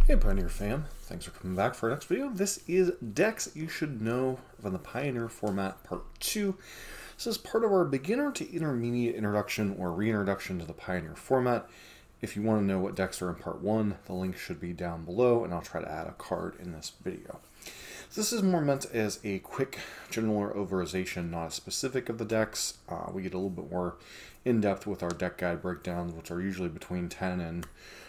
Hey Pioneer fam, thanks for coming back for our next video. This is decks you should know from the Pioneer format part 2. This is part of our beginner to intermediate introduction or reintroduction to the Pioneer format. If you want to know what decks are in part 1, the link should be down below and I'll try to add a card in this video. So this is more meant as a quick general overization, not a specific of the decks. We get a little bit more in-depth with our deck guide breakdowns, which are usually between 10 and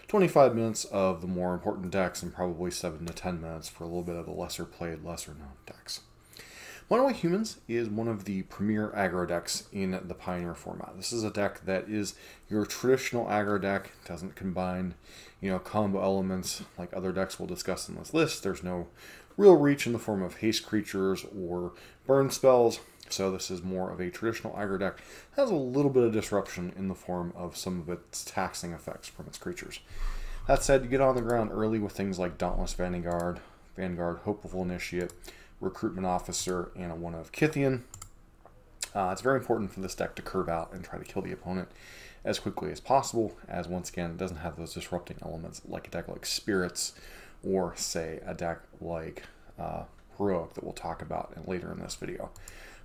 25 minutes of the more important decks and probably 7 to 10 minutes for a little bit of the lesser played, lesser known decks. Mono White Humans is one of the premier aggro decks in the Pioneer format. This is a deck that is your traditional aggro deck. It doesn't combine, combo elements like other decks we'll discuss in this list. There's no real reach in the form of haste creatures or burn spells. So this is more of a traditional aggro deck. It has a little bit of disruption in the form of some of its taxing effects from its creatures. That said, you get on the ground early with things like Dauntless Vanguard, Hopeful Initiate, Recruitment Officer, and a one of Kythian. It's very important for this deck to curve out and try to kill the opponent as quickly as possible, as once again, it doesn't have those disrupting elements like a deck like Spirits, or say a deck like Heroic that we'll talk about later in this video.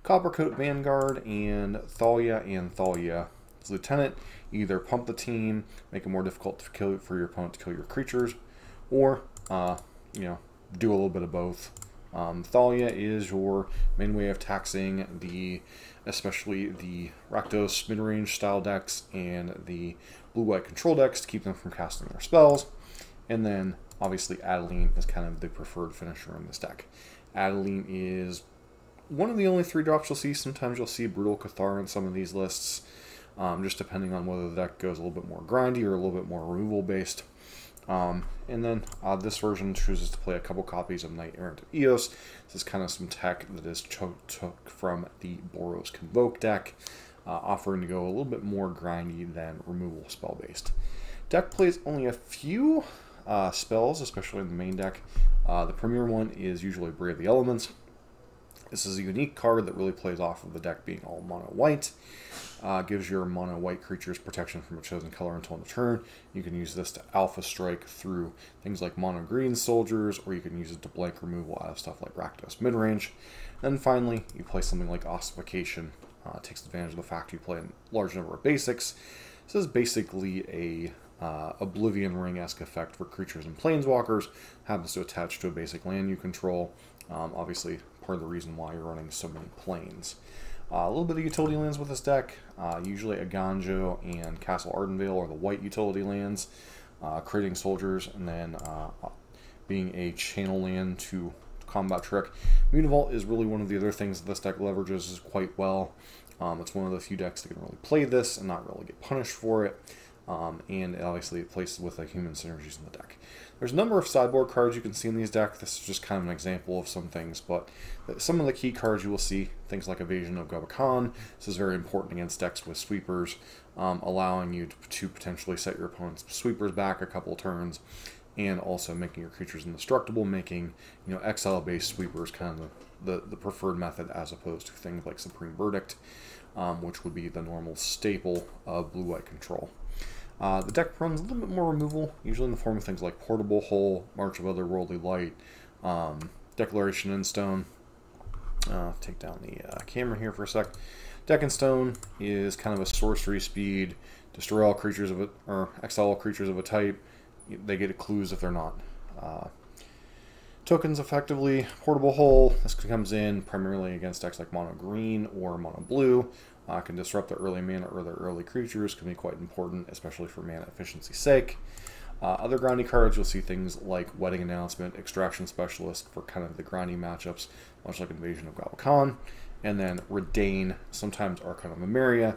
Coppercoat Vanguard and Thalia Lieutenant either pump the team, make it more difficult to kill for your opponent to kill your creatures, or do a little bit of both. Thalia is your main way of taxing especially the Rakdos mid-range style decks and the blue-white control decks to keep them from casting their spells. And then obviously Adeline is kind of the preferred finisher in this deck. Adeline is one of the only 3-drops you'll see. Sometimes you'll see Brutal Cathar in some of these lists, just depending on whether the deck goes a little bit more grindy or a little bit more removal based. And then this version chooses to play a couple copies of Knight Errant of Eos. This is kind of some tech that is took from the Boros Convoke deck, offering to go a little bit more grindy than removal spell based. Deck plays only a few spells, especially in the main deck. The premier one is usually Brave the Elements. This is a unique card that really plays off of the deck being all mono white. Gives your mono white creatures protection from a chosen color until end of turn. You can use this to alpha strike through things like mono green soldiers, or you can use it to blank removal out of stuff like Rakdos midrange. And finally, you play something like Ossification. It takes advantage of the fact you play a large number of basics. This is basically a Oblivion Ring-esque effect for creatures and planeswalkers. Happens to attach to a basic land you control. Obviously, part of the reason why you're running so many planes. A little bit of utility lands with this deck, usually Aganjo and Castle Ardenvale are the white utility lands, creating soldiers, and then being a channel land to combat trick. Mutavault is really one of the other things that this deck leverages quite well. It's one of the few decks that can really play this and not really get punished for it. And obviously it plays with the human synergies in the deck. There's a number of sideboard cards you can see in these decks. This is just kind of an example of some things, but some of the key cards you will see, things like Evasion of Gobakhan. This is very important against decks with sweepers, allowing you to potentially set your opponent's sweepers back a couple turns, and also making your creatures indestructible, making exile-based sweepers kind of the preferred method as opposed to things like Supreme Verdict, which would be the normal staple of blue-white control. The deck runs a little bit more removal, usually in the form of things like Portable Hull, March of Otherworldly Light, Declaration in Stone. Take down the camera here for a sec. Deck in Stone is kind of a sorcery speed, destroy all creatures of it, or exile all creatures of a type. They get clues if they're not. Tokens effectively, Portable Hull. This comes in primarily against decks like Mono Green or Mono Blue. Can disrupt the early mana or the early creatures, can be quite important, especially for mana efficiency's sake. Other grindy cards, you'll see things like Wedding Announcement, Extraction Specialist for kind of the grindy matchups, much like Invasion of Gobakhan. And then Redain, sometimes Archon of Memoria,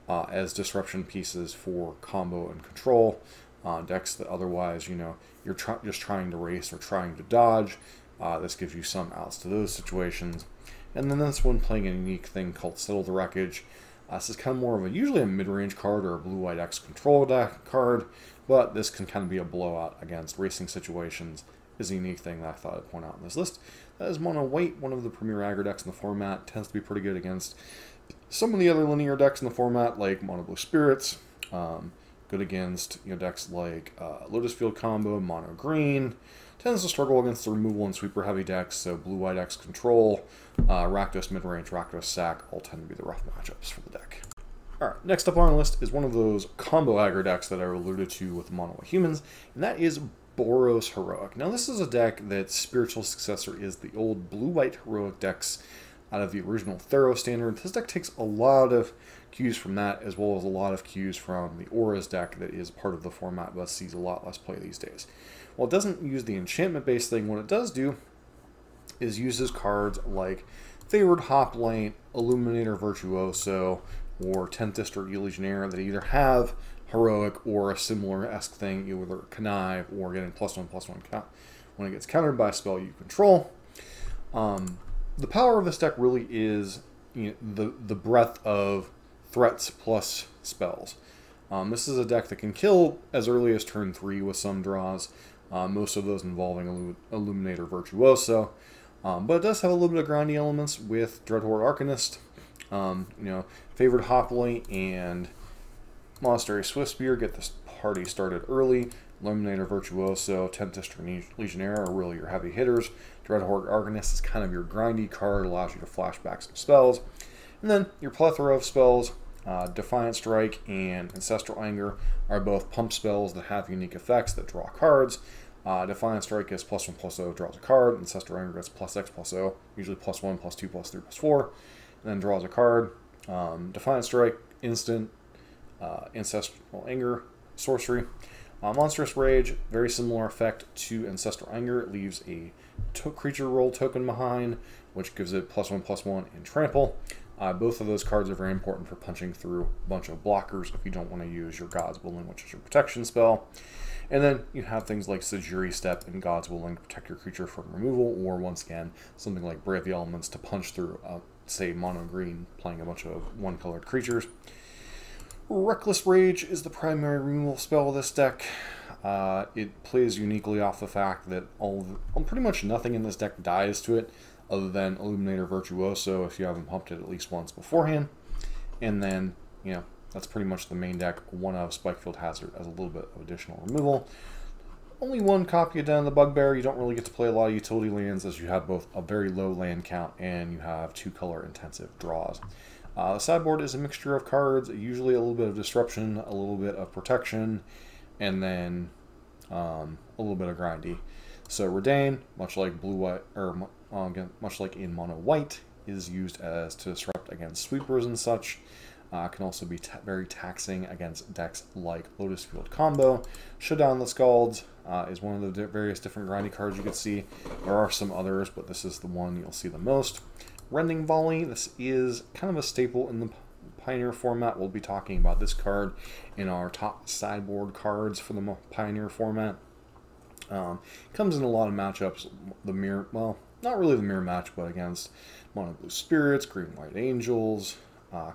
as disruption pieces for combo and control. Decks that otherwise, you're just trying to race or trying to dodge. This gives you some outs to those situations. And then this one playing a unique thing called Settle the Wreckage. This is kind of more of usually a mid-range card or a blue-white X control deck card, but this can kind of be a blowout against racing situations. Is a unique thing that I thought I'd point out in this list. That is mono white, one of the premier aggro decks in the format. Tends to be pretty good against some of the other linear decks in the format, like mono blue spirits, good against decks like Lotus Field Combo, Mono Green. Tends to struggle against the removal and sweeper heavy decks, so Blue-White X Control, Rakdos Midrange, Rakdos Sack all tend to be the rough matchups for the deck. Alright, next up on our list is one of those combo aggro decks that I alluded to with Mono Humans, and that is Boros Heroic. Now this is a deck that's spiritual successor is the old Blue-White Heroic decks out of the original Thero standard. This deck takes a lot of cues from that, as well as a lot of cues from the Auras deck that is part of the format but sees a lot less play these days. While it doesn't use the enchantment-based thing, what it does do is uses cards like Favored Hoplite, Illuminator Virtuoso, or 10th District Legionnaire that either have Heroic or a similar-esque thing, either Connive or getting +1/+1 when it gets countered by a spell you control. The power of this deck really is the breadth of threats plus spells. This is a deck that can kill as early as turn 3 with some draws, most of those involving Illuminator Virtuoso. But it does have a little bit of grindy elements with Dreadhorde Arcanist, Favored Hoplite and Monastery Swiftspear get this party started early. Illuminator Virtuoso, 10th District Legionnaire are really your heavy hitters. Dreadhorde Arcanist is kind of your grindy card, allows you to flash back some spells. And then your plethora of spells, Defiant Strike and Ancestral Anger are both pump spells that have unique effects that draw cards. Defiant Strike is +1/+0, draws a card. Ancestral Anger gets +X/+0, usually +1, +2, +3, +4, and then draws a card. Defiant Strike, instant, Ancestral Anger, sorcery. Monstrous Rage, very similar effect to Ancestral Anger. It leaves a creature roll token behind, which gives it +1/+1 and trample. Both of those cards are very important for punching through a bunch of blockers if you don't want to use your God's Willing, which is your protection spell. And then you have things like Sajiri Step and God's Willing to protect your creature from removal, or once again, something like Brave the Elements to punch through, say, Mono Green, playing a bunch of one-colored creatures. Reckless Rage is the primary removal spell of this deck. It plays uniquely off the fact that pretty much nothing in this deck dies to it, other than Illuminator Virtuoso if you haven't pumped it at least once beforehand. And then, that's pretty much the main deck. One of Spikefield Hazard as a little bit of additional removal. Only one copy of Den of the Bugbear. You don't really get to play a lot of utility lands, as you have both a very low land count and you have 2-color intensive draws. The sideboard is a mixture of cards, usually a little bit of disruption, a little bit of protection, and then a little bit of grindy. So Redain, much like Blue-White, or again, much like in Mono White, is used as to disrupt against sweepers and such. Can also be very taxing against decks like Lotus Field Combo. Showdown the Scalds is one of the various different grindy cards you can see. There are some others, but this is the one you'll see the most. Rending Volley, this is kind of a staple in the Pioneer format. We'll be talking about this card in our top sideboard cards for the Pioneer format. Comes in a lot of matchups. Not really the mirror match, but against Mono Blue Spirits, Green White Angels,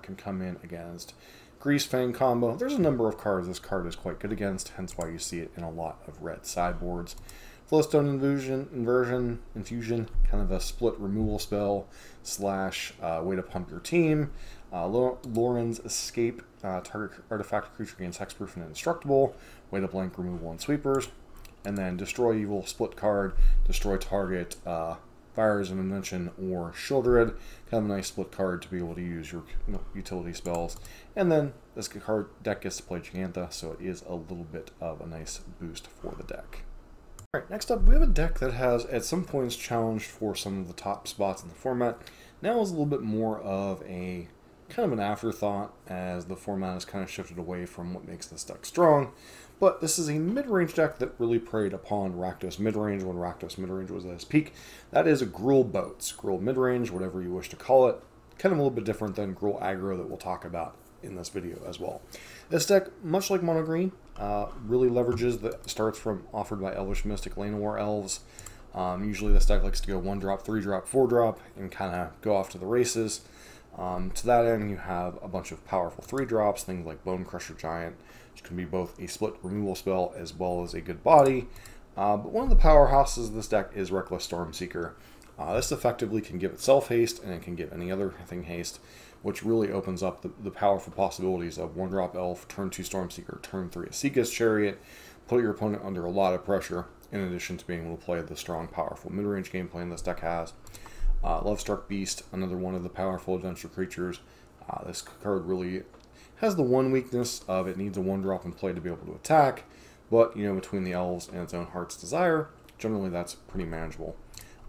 can come in against Grease Fang combo. There's a number of cards this card is quite good against, hence why you see it in a lot of red sideboards. Flowstone Infusion, kind of a split removal spell / way to pump your team. Lauren's Escape, target artifact creature gains hexproof and indestructible, way to blank removal and sweepers. And then Destroy Evil, split card, destroy target Fires of Invention or Shieldred, kind of a nice split card to be able to use your utility spells. And then this card deck gets to play Gigantha, so it is a little bit of a nice boost for the deck. Alright, next up we have a deck that has at some points challenged for some of the top spots in the format. Now is a little bit more of a kind of an afterthought as the format has kind of shifted away from what makes this deck strong. But this is a mid-range deck that really preyed upon Rakdos Midrange when Rakdos Midrange was at its peak. That is a Gruul Boats, Gruul Midrange, whatever you wish to call it. Kind of a little bit different than Gruul Aggro that we'll talk about in this video as well. This deck, much like Mono Green, really leverages the starts from offered by Elvish Mystic Llanowar Elves. Usually this deck likes to go 1-drop, 3-drop, 4-drop, and kind of go off to the races. To that end, you have a bunch of powerful 3-drops, things like Bone Crusher Giant, which can be both a split removal spell as well as a good body. But one of the powerhouses of this deck is Reckless Stormseeker. This effectively can give itself haste, and it can give any other thing haste. which really opens up the powerful possibilities of 1-drop Elf, turn 2 Stormseeker, turn 3 Asika's Chariot, put your opponent under a lot of pressure, in addition to being able to play the strong, powerful mid-range gameplay this deck has. Lovestruck Beast, another one of the powerful adventure creatures. This card really has the one weakness of it needs a 1-drop in play to be able to attack, but, you know, between the elves and its own Heart's Desire, generally that's pretty manageable.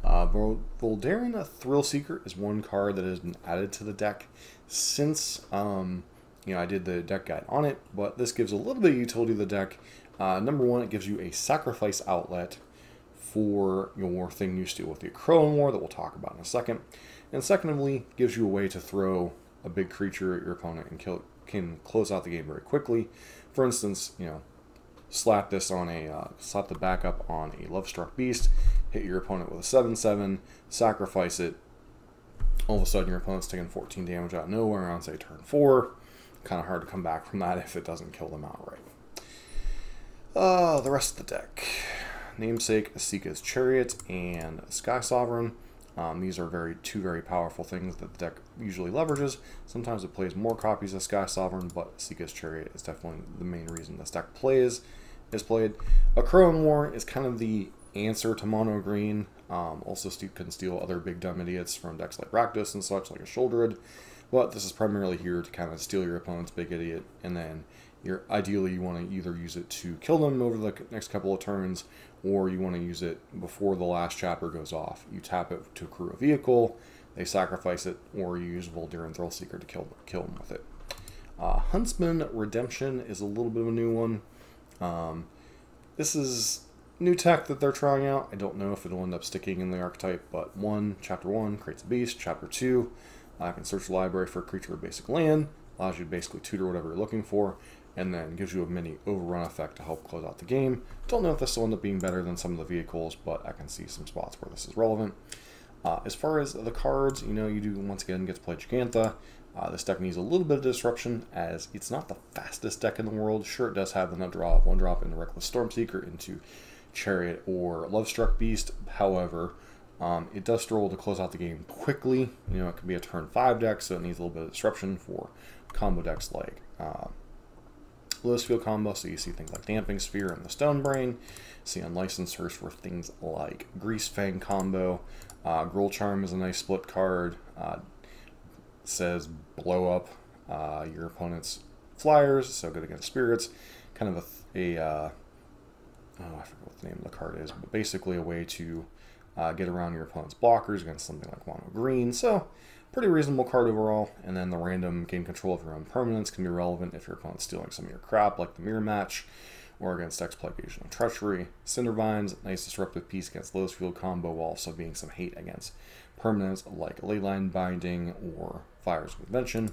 Voldaren Thrill Seeker is one card that has been added to the deck since, you know, I did the deck guide on it, but this gives a little bit of utility to the deck. Number one, it gives you a sacrifice outlet for your thing you steal with the Crone War that we'll talk about in a second. And secondly, gives you a way to throw a big creature at your opponent and can close out the game very quickly. For instance, you know, slap the backup on a Lovestruck Beast, hit your opponent with a 7/7, sacrifice it. All of a sudden, your opponent's taking 14 damage out of nowhere on, say, turn 4. Kind of hard to come back from that if it doesn't kill them outright. The rest of the deck. Namesake, Asika's Chariot, and Sky Sovereign. These are two very powerful things that the deck usually leverages. Sometimes it plays more copies of Sky Sovereign, but Asika's Chariot is definitely the main reason this deck is played. A Crone War is kind of the answer to mono green. Also can steal other big dumb idiots from decks like Rakdos and such, like a Shouldered. But this is primarily here to kind of steal your opponent's big idiot, and then ideally you want to either use it to kill them over the next couple of turns, or you want to use it before the last chapter goes off. You tap it to accrue a vehicle, they sacrifice it, or you use Voldaren Thrill Seeker to kill them with it. Huntsman Redemption is a little bit of a new one. This is new tech that they're trying out. I don't know if it'll end up sticking in the archetype, but Chapter 1 creates a beast. Chapter 2 can search the library for a creature with basic land, allows you to basically tutor whatever you're looking for, and then gives you a mini overrun effect to help close out the game. Don't know if this will end up being better than some of the vehicles, but I can see some spots where this is relevant. As far as the cards, you know, you do once again get to play Gigantha. This deck needs a little bit of disruption, as it's not the fastest deck in the world. Sure, it does have the 1-drop into Reckless Stormseeker, into Chariot or Lovestruck Beast. However, it does struggle to close out the game quickly. You know, it can be a turn 5 deck, so it needs a little bit of disruption for combo decks like Lotus Field combo, so you see things like Damping Sphere and the Stone Brain. See Unlicensed Hearse for things like Grease Fang combo. Gruul Charm is a nice split card. Says blow up your opponent's flyers, so good against spirits. Kind of I forget what the name of the card is, but basically a way to get around your opponent's blockers against something like mono green. So pretty reasonable card overall. And then the random gain control of your own permanents can be relevant if your opponent's stealing some of your crap, like the Mirror Match, or against Exploitation and Treachery. Cindervines, nice disruptive piece against Lotus Field combo, while also being some hate against permanents like Leyline Binding or Fires of Invention.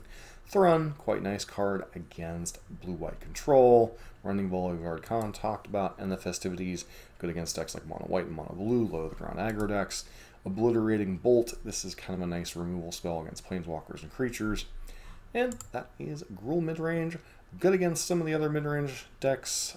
Thrun, quite nice card against blue-white control. Running Boulevard Khan talked about, and the Festivities, good against decks like mono white and mono blue, low to the ground aggro decks. Obliterating Bolt, this is kind of a nice removal spell against planeswalkers and creatures. And that is Gruul midrange. Good against some of the other midrange decks.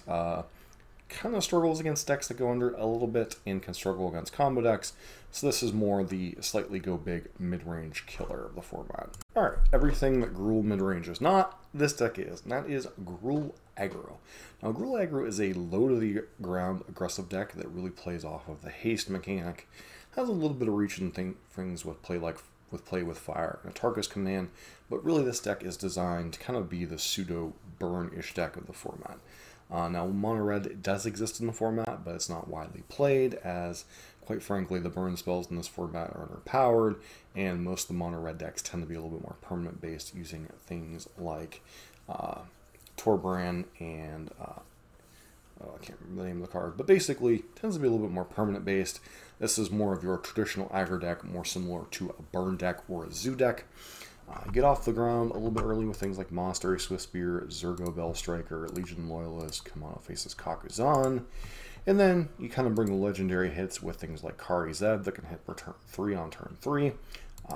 Kind of struggles against decks that go under it a little bit and can struggle against combo decks. So this is more the slightly go big midrange killer of the format. Alright, everything that Gruul midrange is not, this deck is, and that is Gruul Aggro. Now Gruul Aggro is a low to the ground aggressive deck that really plays off of the haste mechanic. Has a little bit of reach in things with play with fire and a Tarkus command, but really this deck is designed to kind of be the pseudo burn-ish deck of the format. Now mono red does exist in the format, but it's not widely played, as quite frankly the burn spells in this format are underpowered, and most of the mono red decks tend to be a little bit more permanent based, using things like Torbran and I can't remember the name of the card, but basically tends to be a little bit more permanent based. This is more of your traditional aggro deck, more similar to a burn deck or a zoo deck. Get off the ground a little bit early with things like Monastery Swiftspear, Zergo Bellstriker, Legion Loyalist, Kimono Faces Kakuzan, and then you kind of bring the legendary hits with things like Kari Zeb that can hit for turn 3 on turn 3.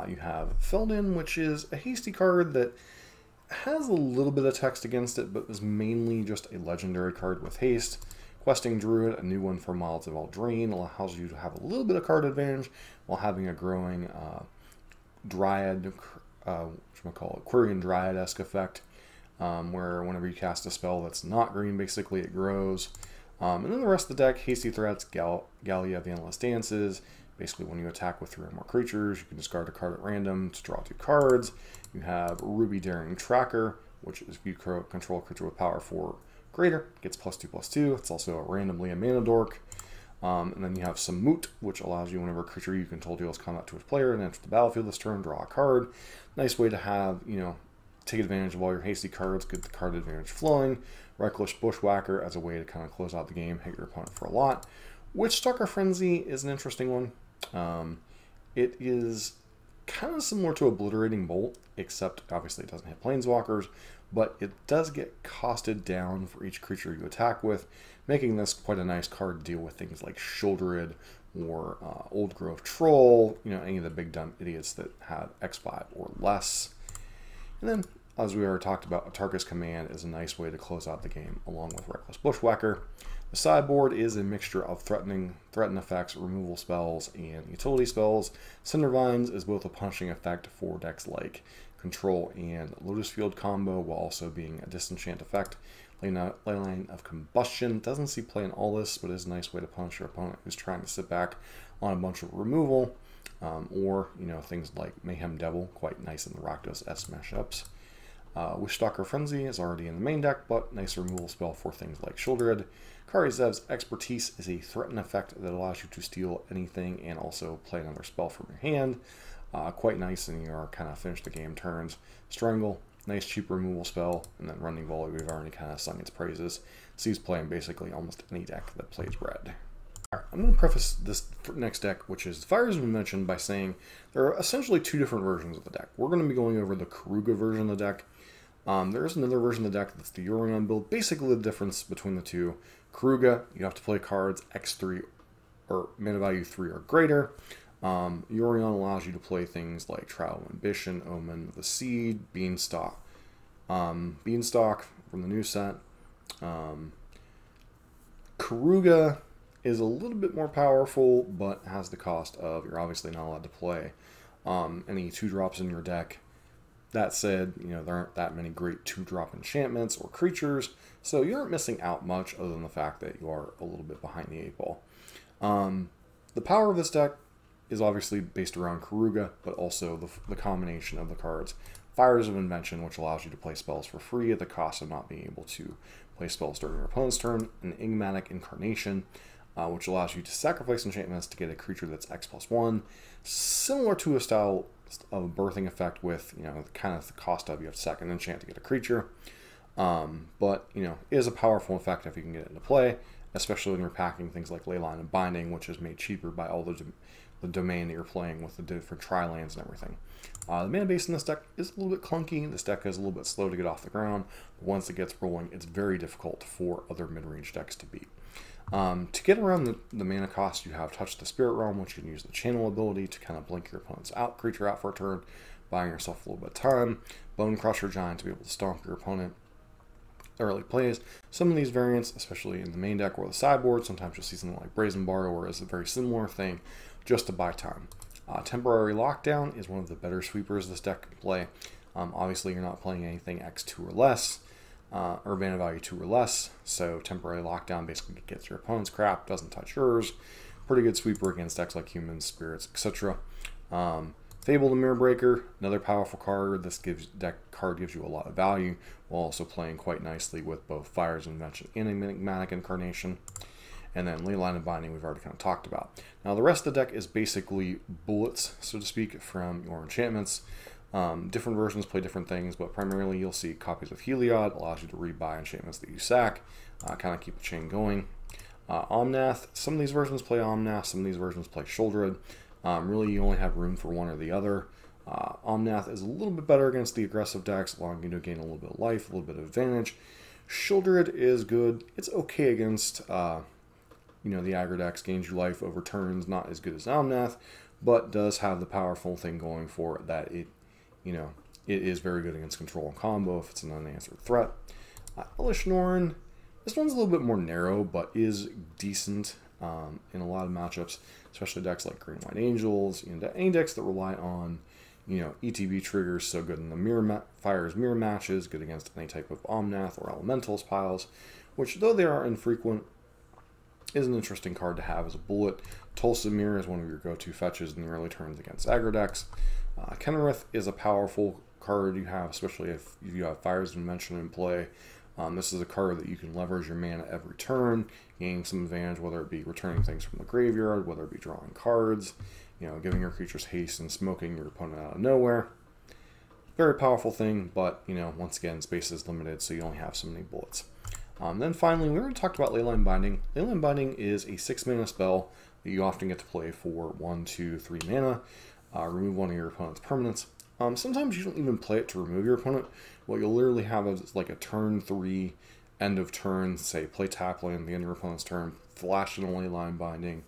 You have Feldin, which is a hasty card that has a little bit of text against it, but is mainly just a legendary card with haste. Questing Druid, a new one for Miles of Eldraine, allows you to have a little bit of card advantage while having a growing Dryad Quirion Dryad-esque effect, where whenever you cast a spell that's not green, basically it grows. And then the rest of the deck, Hasty Threats, Gallia of the Endless Dances. Basically, when you attack with 3 or more creatures, you can discard a card at random to draw 2 cards. You have Ruby Daring Tracker, which is if you control a creature with power 4 greater, gets +2/+2. It's also randomly a mana dork. And then you have Samut, which allows you whenever a creature you control deals combat to its player and enter the battlefield this turn, draw a card. Nice way to have, take advantage of all your hasty cards, get the card advantage flowing. Reckless Bushwhacker as a way to kind of close out the game, hit your opponent for a lot. Witchstalker Frenzy is an interesting one. It is kind of similar to Obliterating Bolt, except obviously it doesn't hit planeswalkers, but it does get costed down for each creature you attack with, making this quite a nice card to deal with things like Shouldered or Old Growth Troll, any of the big dumb idiots that have X5 or less. And then, as we already talked about, Atarka's Command is a nice way to close out the game, along with Reckless Bushwhacker. The sideboard is a mixture of threaten effects, removal spells, and utility spells. Cindervines is both a punishing effect for decks like Control and Lotus Field combo, while also being a disenchant effect. Leyline of Combustion doesn't see play in all this, but is a nice way to punish your opponent who's trying to sit back on a bunch of removal. Or things like Mayhem Devil, quite nice in the Rakdos S mashups. Witchstalker Frenzy is already in the main deck, but nice removal spell for things like Shouldered. Karizev's Expertise is a threaten effect that allows you to steal anything and also play another spell from your hand. Quite nice in your kind of finish the game turns. Strangle, nice cheap removal spell, and then Running Volley, we've already kind of sung its praises. Sees play in basically almost any deck that plays red. I'm going to preface this next deck, which is Fires of Invention, by saying there are essentially 2 different versions of the deck. We're going to be going over the Keruga version of the deck. There is another version of the deck that's the Yorion build. Basically, the difference between the two: Keruga, you have to play cards X3 or mana value 3 or greater. Yorion allows you to play things like Trial of Ambition, Omen of the Seed, Beanstalk. Beanstalk from the new set. Keruga is a little bit more powerful, but has the cost of you're obviously not allowed to play any 2-drops in your deck. That said, there aren't that many great 2-drop enchantments or creatures, so you aren't missing out much other than the fact that you are a little bit behind the 8 ball. The power of this deck is obviously based around Keruga, but also the combination of the cards. Fires of Invention, which allows you to play spells for free at the cost of not being able to play spells during your opponent's turn. An Enigmatic Incarnation, which allows you to sacrifice enchantments to get a creature that's X+1, similar to a style of a birthing effect with, kind of the cost of you have to sack an enchant to get a creature. But, it is a powerful effect if you can get it into play, especially when you're packing things like Leyline of Binding, which is made cheaper by all the domain that you're playing with the different tri-lands and everything. The mana base in this deck is a little bit clunky. This deck is a little bit slow to get off the ground, but once it gets rolling, it's very difficult for other mid-range decks to beat. To get around the mana cost, you have Touch the Spirit Realm, which you can use the channel ability to kind of blink your opponent's creature out for a turn, buying yourself a little bit of time. Bone Crusher Giant to be able to stomp your opponent early plays. Some of these variants, especially in the main deck or the sideboard, sometimes you'll see something like Brazen Borrower is a very similar thing, just to buy time. Temporary Lockdown is one of the better sweepers this deck can play. Obviously, you're not playing anything X2 or less, or mana value 2 or less, so Temporary Lockdown basically gets your opponent's crap, doesn't touch yours. Pretty good sweeper against decks like Humans, Spirits, etc. Fabled Mirror Breaker, another powerful card. This card gives you a lot of value, while also playing quite nicely with both Fires of Invention and Enigmatic Incarnation. And then Leyline of Binding we've already kind of talked about. Now the rest of the deck is basically bullets, so to speak, from your enchantments. Different versions play different things, but primarily you'll see copies of Heliod, allows you to rebuy enchantments that you sack, kind of keep the chain going. Omnath, some of these versions play Omnath, some of these versions play Shouldered. Really you only have room for one or the other. Omnath is a little bit better against the aggressive decks, allowing you to gain a little bit of life, a little bit of advantage. Shouldered is good. It's okay against the aggro decks, gains you life over turns, not as good as Omnath, but does have the powerful thing going for it that it is very good against control and combo if it's an unanswered threat. Elish Norn, this one's a little bit more narrow, but is decent in a lot of matchups, especially decks like Green White Angels, any decks that rely on You know, ETB triggers, so good in the Fires mirror matches, good against any type of Omnath or Elementals piles, which, though they are infrequent, is an interesting card to have as a bullet. Tulsa Mirror is one of your go-to fetches in the early turns against aggro decks. Kenrith is a powerful card you have, especially if you have Fires Dimension in play. This is a card that you can leverage your mana every turn, gaining some advantage, whether it be returning things from the graveyard, whether it be drawing cards, you know, giving your creatures haste and smoking your opponent out of nowhere. Very powerful thing, but, you know, once again, space is limited, so you only have so many bullets. Then finally, we already talked about Leyline Binding. Leyline Binding is a 6-mana spell that you often get to play for 1, 2, 3 mana. Remove one of your opponent's permanents. Sometimes you don't even play it to remove your opponent. What you'll literally have is like a turn 3, end of turn, say play tap land at the end of your opponent's turn, flash in a Leyline Binding,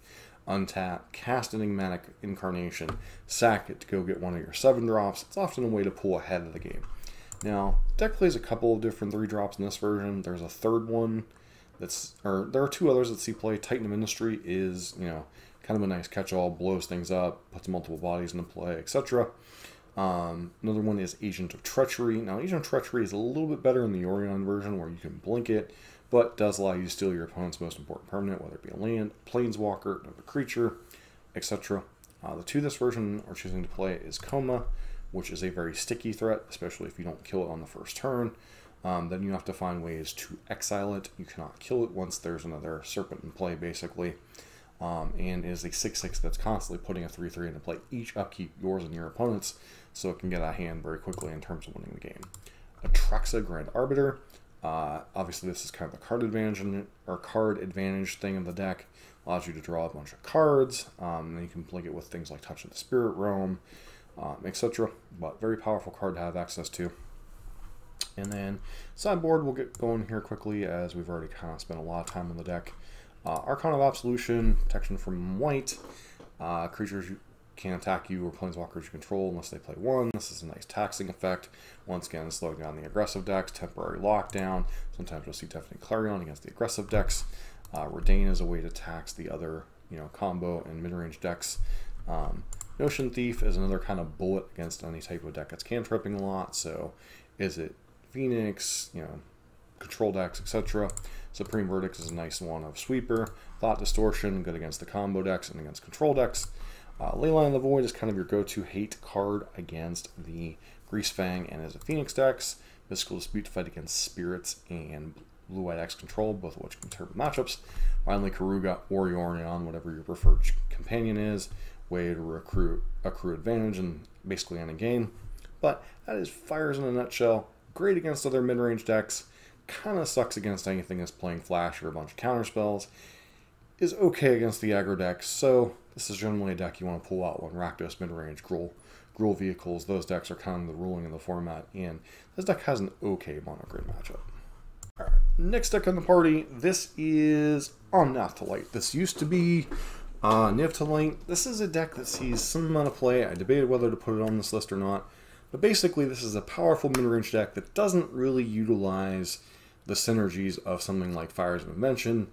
untap, cast Enigmatic Incarnation, sack it to go get one of your 7-drops. It's often a way to pull ahead of the game. Now, deck plays a couple of different 3-drops in this version. There's a third one there are 2 others that see play. Titan of Industry is, you know, kind of a nice catch-all, blows things up, puts multiple bodies into play, etc. Another one is Agent of Treachery. Now, Agent of Treachery is a little bit better in the Orion version where you can blink it, but does allow you to steal your opponent's most important permanent, whether it be a land, planeswalker, another creature, etc. The 2 this version are choosing to play is Coma, which is a very sticky threat, especially if you don't kill it on the first turn. Then you have to find ways to exile it. You cannot kill it once there's another Serpent in play, basically. And is a 6/6 that's constantly putting a 3/3 into play each upkeep, yours and your opponent's, so it can get out of hand very quickly in terms of winning the game. Atraxa Grand Arbiter. Obviously, this is kind of the card advantage thing of the deck. Allows you to draw a bunch of cards. And you can blink it with things like Touch of the Spirit Realm, etc. But very powerful card to have access to. And then sideboard, we'll get going here quickly as we've already kind of spent a lot of time on the deck. Archon of Absolution, protection from white. Creatures can't attack you or planeswalkers you control unless they play 1. This is a nice taxing effect. Once again, slowing down the aggressive decks. Temporary lockdown. Sometimes you'll see Deafening Clarion against the aggressive decks. Redain is a way to tax the other, you know, combo and mid-range decks. Notion Thief is another kind of bullet against any type of deck that's cantripping a lot. So is it Phoenix, you know, control decks, etc. Supreme Verdict is a nice one of Sweeper. Thought Distortion, good against the combo decks and against control decks. Leyline of the Void is kind of your go-to hate card against the Greasefang and as a Phoenix decks. Mystical Dispute to fight against Spirits and Blue-White X Control, both of which can turn matchups. Finally, Karuga or Yorion, whatever your preferred companion is. Way to accrue advantage in basically any game. But that is Fires in a nutshell. Great against other mid-range decks. Kind of sucks against anything that's playing Flash or a bunch of counterspells. Is okay against the aggro decks. So this is generally a deck you want to pull out when Rakdos mid-range, Gruul Vehicles. Those decks are kind of the ruling of the format. And this deck has an okay mono grid matchup. Alright, next deck on the party. This is Omnath to Light. This used to be Niv to Light. This is a deck that sees some amount of play. I debated whether to put it on this list or not. But basically, this is a powerful mid-range deck that doesn't really utilize the synergies of something like Fires of Invention.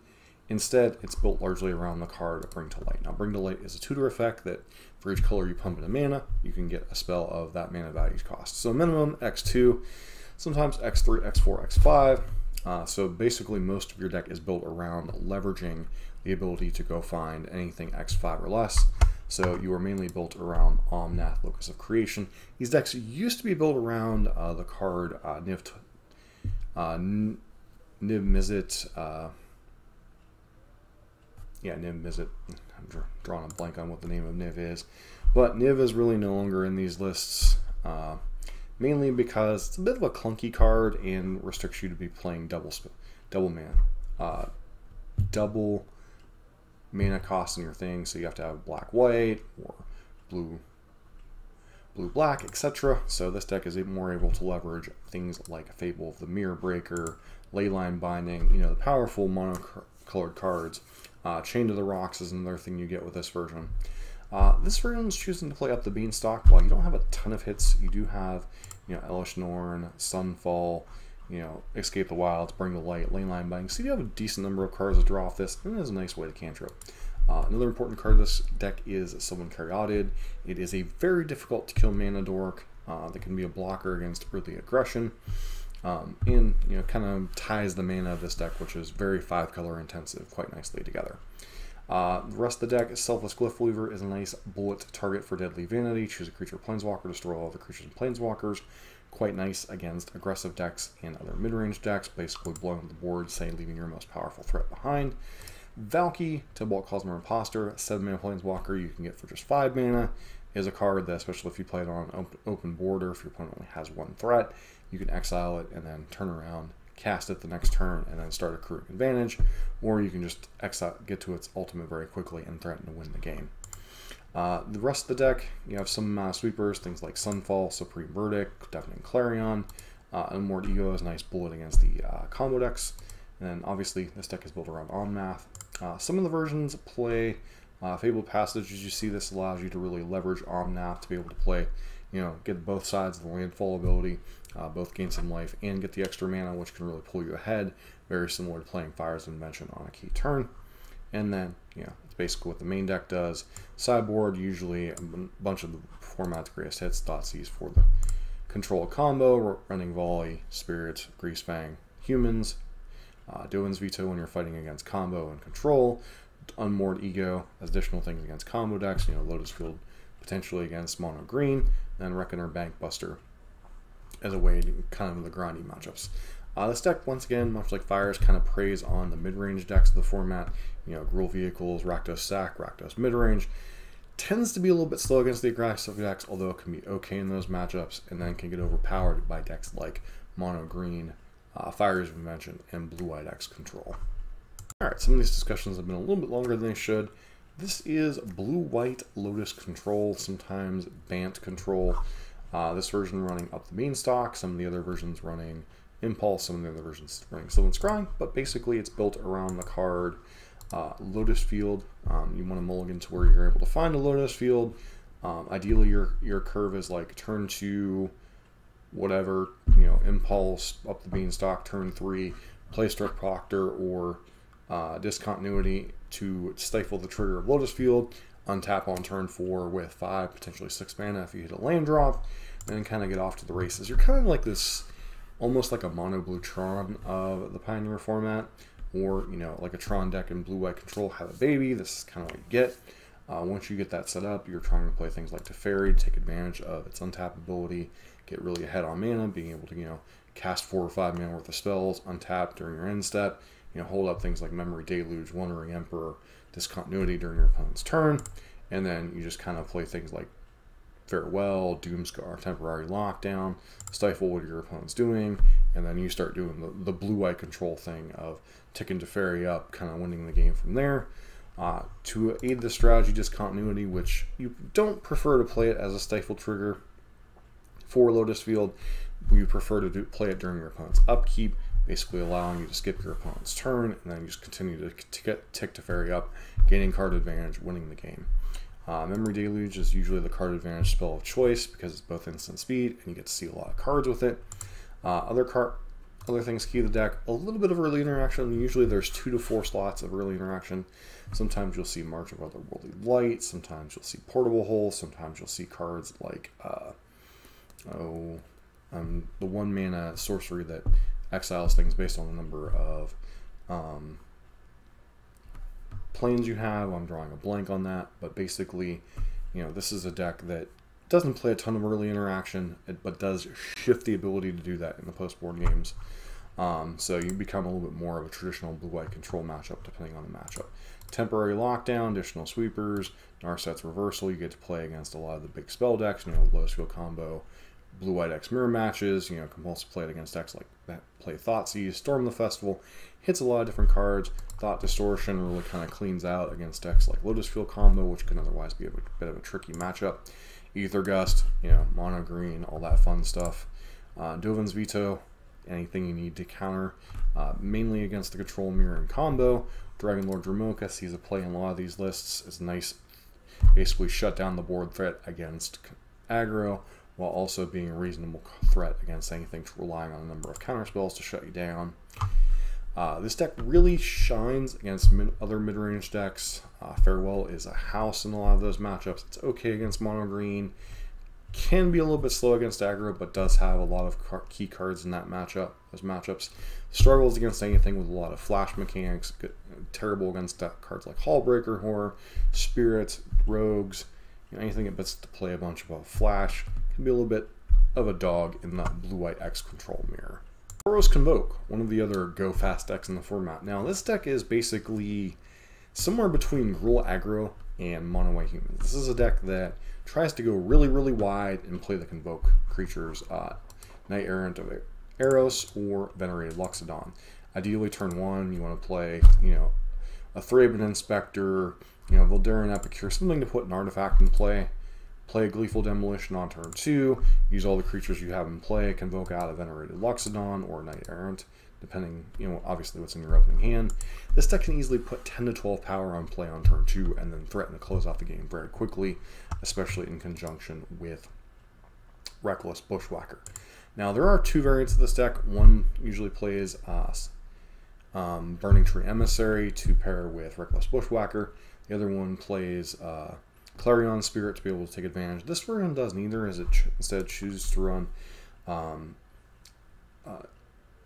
Instead, it's built largely around the card Bring to Light. Now, Bring to Light is a tutor effect that for each color you pump into mana, you can get a spell of that mana value's cost. So minimum X2, sometimes X3, X4, X5. So basically, most of your deck is built around leveraging the ability to go find anything X5 or less. So you are mainly built around Omnath, Locus of Creation. These decks used to be built around the card Niv Mizzet. Niv Mizzet. I'm drawing a blank on what the name of Niv is. But Niv is really no longer in these lists, mainly because it's a bit of a clunky card and restricts you to be playing double mana cost in your thing, so you have to have black-white or blue-black, etc. So this deck is more able to leverage things like Fable of the Mirror Breaker, Leyline Binding, you know, the powerful monocolored cards. Chain to the Rocks is another thing you get with this version. This version is choosing to play up the Beanstalk. While you don't have a ton of hits, you do have, you know, Elesh Norn, Sunfall, you know, Escape the Wilds, Bring the Light, Leyline Binding. So you have a decent number of cards to draw off this, and it is a nice way to cantrip. Another important card of this deck is Someone Caryatid. It is a very difficult to kill mana dork that can be a blocker against early aggression. And kind of ties the mana of this deck, which is very 5-color intensive, quite nicely together. The rest of the deck, Selfless Glyphweaver is a nice bullet target for Deadly Vanity. Choose a creature planeswalker, destroy all the creatures and planeswalkers. Quite nice against aggressive decks and other mid-range decks, basically blowing the board, say leaving your most powerful threat behind. Valki, Tibalt Cosmo Imposter, 7-mana planeswalker you can get for just 5 mana, is a card that, especially if you play it on open board or if your opponent only has 1 threat, you can exile it and then turn around, cast it the next turn, and then start accruing advantage, or you can just exile, get to its ultimate very quickly and threaten to win the game. The rest of the deck, you have some sweepers, things like Sunfall, Supreme Verdict, Deafening Clarion, Unmoored Ego is a nice bullet against the combo decks, and then obviously this deck is built around Omnath. Some of the versions play Fabled Passage. As you see, this allows you to really leverage Omnath to be able to play, get both sides of the landfall ability, both gain some life and get the extra mana, which can really pull you ahead, very similar to playing Fires of Invention on a key turn. And then, it's basically what the main deck does. Sideboard, usually a bunch of the format's greatest hits, Thoughtseize for the control combo, Running Volley, Spirit, Greasefang, Humans, Dovin's Veto when you're fighting against combo and control, Unmoored Ego as additional things against combo decks, Lotus Field potentially against mono green, and Reckoner Bankbuster as a way to kind of the grindy matchups. This deck, once again, much like Fires, kind of preys on the mid-range decks of the format. Gruul Vehicles, Rakdos Sack, Rakdos midrange. Tends to be a little bit slow against the aggressive decks, although it can be okay in those matchups, and then can get overpowered by decks like mono green, Fires of Invention, and Blue-White X Control. Alright, some of these discussions have been a little bit longer than they should. This is Blue-White Lotus Control, sometimes Bant Control. This version running up the beanstalk, some of the other versions running Impulse, some of the other versions running Sylvan Scry, but basically it's built around the card Lotus Field. You want to mulligan to where you're able to find a Lotus Field. Ideally your curve is like turn 2, whatever, Impulse up the beanstalk, turn 3, play Struck Proctor or Discontinuity to stifle the trigger of Lotus Field, untap on turn 4 with 5, potentially 6 mana if you hit a land drop, and then kind of get off to the races. You're kind of like this, almost like a mono blue Tron of the Pioneer format, or like a Tron deck and Blue-White Control have a baby. This is kind of what you get. Once you get that set up, you're trying to play things like Teferi to take advantage of its untap ability, get really ahead on mana, being able to cast 4 or 5 mana worth of spells, untap during your end step, hold up things like Memory Deluge, Wandering Emperor, Discontinuity during your opponent's turn, and then you just kind of play things like Farewell, Doomscar, Temporary Lockdown, stifle what your opponent's doing, and then you start doing the Blue-White Control thing of ticking Teferi up, kind of winning the game from there. To aid the strategy, Discontinuity, which you don't prefer to play it as a stifle trigger for Lotus Field, you prefer to play it during your opponent's upkeep, basically allowing you to skip your opponent's turn, and then you just continue to tick Teferi up, gaining card advantage, winning the game. Memory Deluge is usually the card advantage spell of choice because it's both instant speed and you get to see a lot of cards with it. Other things key to the deck, a little bit of early interaction. Usually there's 2 to 4 slots of early interaction. Sometimes you'll see March of Otherworldly Light, sometimes you'll see Portable Hole, sometimes you'll see cards like the 1 mana sorcery that exiles things based on the number of planes you have. I'm drawing a blank on that, but basically, this is a deck that doesn't play a ton of early interaction, but does shift the ability to do that in the post-board games. So you become a little bit more of a traditional Blue-White Control matchup, depending on the matchup. Temporary Lockdown, additional sweepers, Narset's Reversal, you get to play against a lot of the big spell decks, Lotus Field combo, Blue-White X mirror matches, can also play it against decks like that play Thoughtseize, Storm the Festival, hits a lot of different cards. Thought Distortion really kind of cleans out against decks like Lotus Field combo, which can otherwise be a bit of a tricky matchup. Ether Gust, mono green, all that fun stuff. Dovin's Veto, anything you need to counter, mainly against the Control Mirror and combo. Dragon Lord Dromoka sees a play in a lot of these lists. It's nice, basically shut down the board threat against aggro, while also being a reasonable threat against anything relying on a number of counter spells to shut you down. This deck really shines against other mid-range decks. Farewell is a house in a lot of those matchups. It's okay against mono green. Can be a little bit slow against aggro, but does have a lot of key cards in that matchup. Those matchups struggles against anything with a lot of flash mechanics. Terrible against cards like Hallbreaker, Horror, Spirits, Rogues. Anything that gets to play a bunch of flash can be a little bit of a dog in that blue-white X control mirror. Boros Convoke, one of the other go-fast decks in the format. Now, this deck is basically somewhere between Gruul Aggro and mono white humans. This is a deck that tries to go really, really wide and play the Convoke creatures, Knight Errant of Eros or Venerated Loxodon. Ideally, turn 1, you want to play, a Thraben Inspector, Voldaren Epicure, something to put an artifact in play. Play a Gleeful Demolition on turn 2, use all the creatures you have in play, Convoke out a Venerated Loxodon or Knight Errant, depending, obviously what's in your opening hand. This deck can easily put 10 to 12 power on play on turn 2 and then threaten to close off the game very quickly, especially in conjunction with Reckless Bushwhacker. Now, there are 2 variants of this deck. One usually plays Burning Tree Emissary to pair with Reckless Bushwhacker. The other one plays Clarion Spirit to be able to take advantage. This version does neither, as it instead chooses to run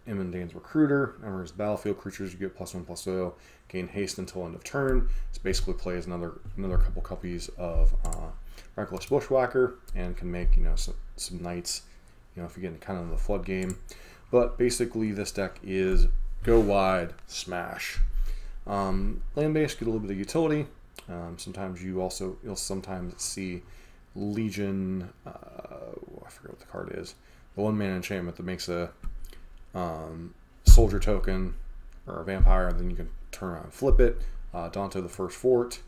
Imandane's Recruiter. Remember, as battlefield creatures, you get +1/+0, gain haste until end of turn. This basically plays another couple copies of Reckless Bushwhacker and can make some knights, if you get kind of in the flood game. But basically, this deck is go wide, smash. Land-based, get a little bit of utility. Sometimes you'll sometimes see Legion. I forget what the card is. The 1-mana enchantment that makes a soldier token or a vampire, and then you can turn around and flip it. Dante the First Fort,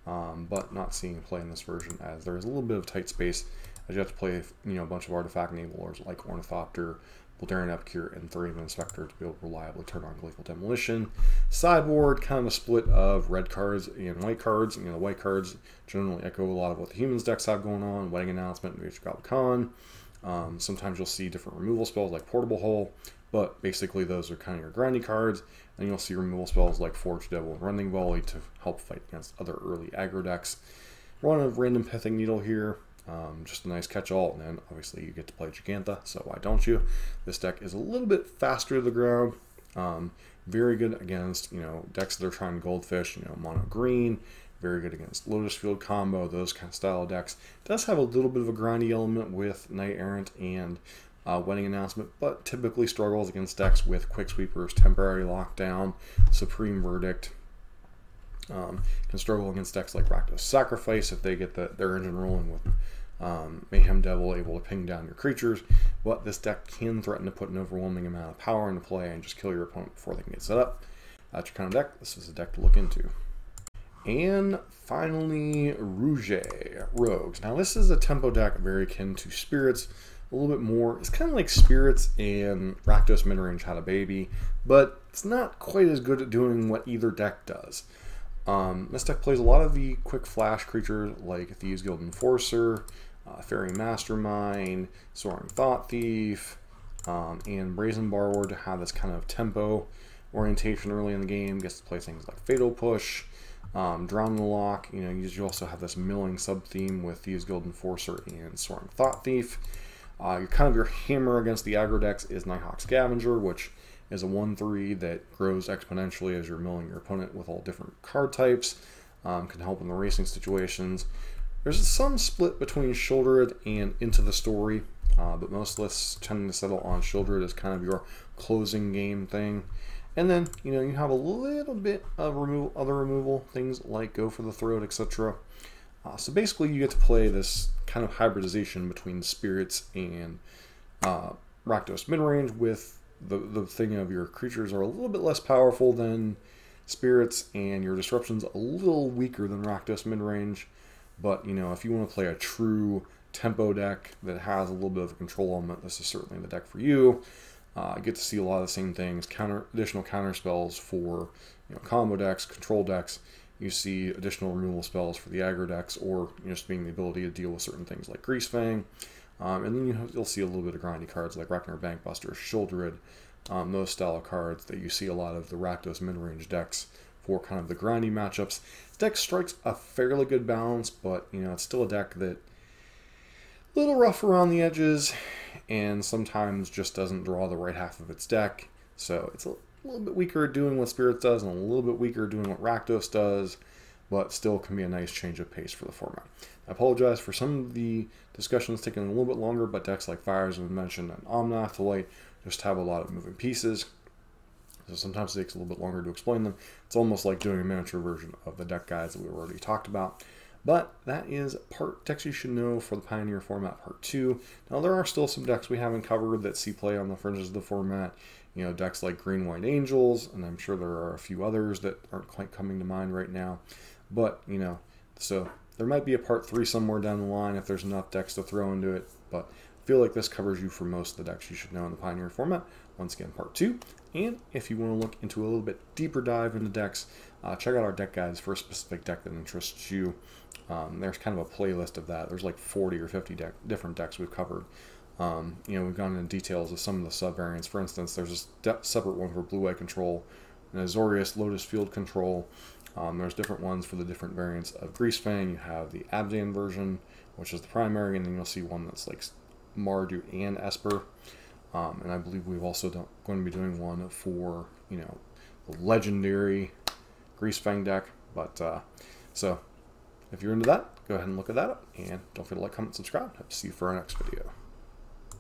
but not seeing play in this version as there is a little bit of tight space as you have to play a bunch of artifact enablers like Ornithopter, Voldaren Epicure, and Thraben Inspector to be able to reliably turn on Gleeful Demolition. Sideboard, kind of a split of red cards and white cards. The white cards generally echo a lot of what the humans decks have going on. Wedding Announcement, Goblet Con. Sometimes you'll see different removal spells like Portable Hole, but basically those are kind of your grindy cards. And you'll see removal spells like Forge Devil and Rending Volley to help fight against other early aggro decks. Run a random Pithing Needle here. Just a nice catch-all, and then obviously you get to play Giganta, so why don't you? This deck is a little bit faster to the ground, very good against, decks that are trying Goldfish, mono green, very good against Lotus Field combo, those kind of style of decks. It does have a little bit of a grindy element with Knight Errant and Wedding Announcement, but typically struggles against decks with Quick Sweepers, Temporary Lockdown, Supreme Verdict. Can struggle against decks like Rakdos Sacrifice if they get their engine rolling with Mayhem Devil able to ping down your creatures, but this deck can threaten to put an overwhelming amount of power into play and just kill your opponent before they can get set up. That's your kind of deck. This is a deck to look into. And finally, Rogues. Now this is a tempo deck very akin to Spirits, a little bit more. It's kind of like Spirits and Rakdos Midrange had a baby, but it's not quite as good at doing what either deck does. This deck plays a lot of the quick flash creatures like Thieves Guild Enforcer, Fairy Mastermind, Soaring Thought Thief, and Brazen Borrower to have this kind of tempo orientation early in the game. Gets to play things like Fatal Push, Drown the Lock. You also have this milling sub-theme with Thieves Guild Enforcer and Soaring Thought Thief. Your hammer against the aggro decks is Nighthawk Scavenger, which is a 1/3 that grows exponentially as you're milling your opponent with all different card types. Can help in the racing situations. There's some split between Shieldred and Into the Story, but most lists tend to settle on Shieldred as kind of your closing game thing. And then, you have a little bit of other removal, things like Go for the Throat, etc. So basically you get to play this kind of hybridization between Spirits and Rakdos Midrange with the thing of your creatures are a little bit less powerful than Spirits and your disruption's a little weaker than Rakdos Midrange. But, if you want to play a true tempo deck that has a little bit of a control element, this is certainly the deck for you. Get to see a lot of the same things, additional counter spells for combo decks, control decks. You see additional removal spells for the aggro decks, or just being the ability to deal with certain things like Greasefang. And then you'll see a little bit of grindy cards like Ragnar Bankbuster, Shieldred, those style of cards that you see a lot of the Rakdos mid-range decks for kind of the grindy matchups. This deck strikes a fairly good balance, but it's still a deck that a little rough around the edges and sometimes just doesn't draw the right half of its deck. So it's a little bit weaker at doing what Spirits does and a little bit weaker at doing what Rakdos does, but still can be a nice change of pace for the format. I apologize for some of the discussions taking a little bit longer, but decks like Fires, as we mentioned, and Omnath to Light just have a lot of moving pieces. So sometimes it takes a little bit longer to explain them. It's almost like doing a miniature version of the deck guides that we've already talked about. But that is decks you should know for the Pioneer format part 2. Now there are still some decks we haven't covered that see play on the fringes of the format. Decks like Green White Angels, and I'm sure there are a few others that aren't quite coming to mind right now. But, so there might be a part 3 somewhere down the line if there's enough decks to throw into it. But I feel like this covers you for most of the decks you should know in the Pioneer format. Once again, part 2. And if you want to look into a little bit deeper dive into decks, check out our deck guides for a specific deck that interests you. There's kind of a playlist of that. There's like 40 or 50 different decks we've covered. We've gone into details of some of the sub-variants. For instance, there's a separate one for blue-white control, an Azorius Lotus field control. There's different ones for the different variants of Greasefang. You have the Abzan version, which is the primary, and then you'll see one that's like Mardu and Esper. And I believe we've also going to be doing one for, the legendary Greasefang deck. But, so, if you're into that, go ahead and look at that up. And don't forget to like, comment, subscribe. Hope to see you for our next video.